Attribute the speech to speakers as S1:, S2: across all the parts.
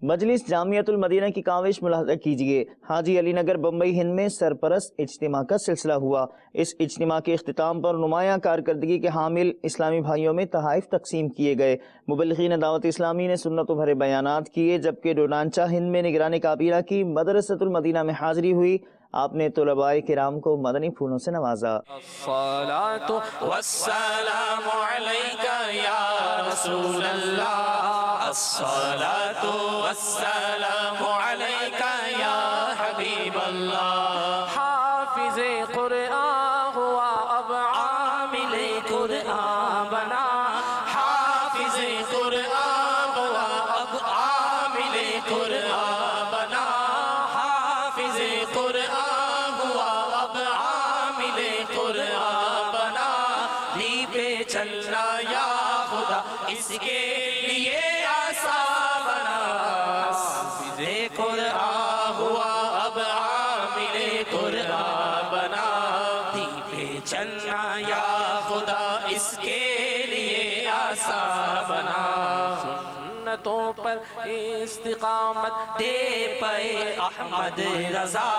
S1: مجلس جامعۃ المدینہ کی کاوش ملاحظہ کیجیے۔ حاجی علی نگر بمبئی ہند میں سرپرست اجتماع کا سلسلہ ہوا۔ اس اجتماع کے اختتام پر نمایاں کارکردگی کے حامل اسلامی بھائیوں میں تحائف تقسیم کیے گئے۔ مبلغین دعوت اسلامی نے سنتوں بھرے بیانات کیے، جبکہ ڈونانچہ ہند میں نگران کابینہ کی مدرسۃ المدینہ میں حاضری ہوئی۔ آپ نے طلباء کرام کو مدنی پھولوں سے نوازا۔
S2: الصلاۃ والسلام علیک یا رسول اللہ، الصلاۃ والسلام علیک یا حبیب اللہ۔ حافظ قرآن ہوا اب عامل قرآن بنا، حافظ قرآن ہوا اب عامل قرآن بنا، حافظ قرآن ہوا اب عامل قرآن بنا۔ لی پہ چلنا یا خدا اس کے لیے آسان بنا، حافظ قرآن ہوا اب عامل قرآن بنا۔ لی پہ چلنا یا خدا اس کے لیے آسان بنا۔ سنتوں پر استقامت دے پائے احمد رضا،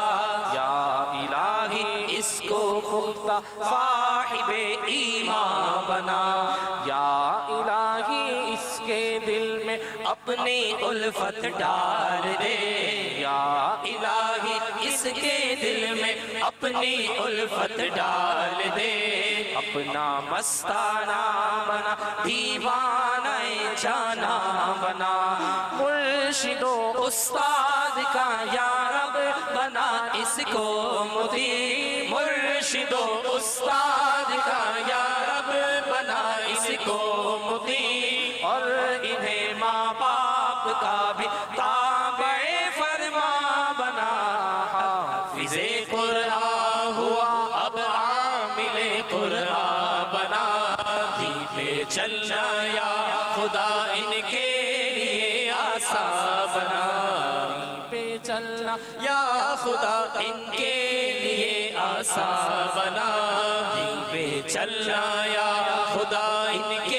S2: یا الہی اس کو پختہ صاحب ایمان بنا، یا الہی اس کے دل میں اپنی الفت ڈال دے، یا الہی اس کے دل میں اپنی الفت ڈال دے۔ اپنا مستانہ بنا، دیوانہ جانا بنا، مرشد و استاد کا یا رب بنا اس کو مطیع، مرشد و استاد کا یا رب بنا اس کو مطیع، اور انہیں ماں باپ کا بھی تابع فرما بنا۔ حافظ قرآن ہوا اب عامل قرآن بنا، دین پہ چلنا یا خدا ان کے لیے آسان بنا، دین پہ چلنا یا خدا ان کے لیے آسان بنا، دین پہ چلنا یا خدا ان کے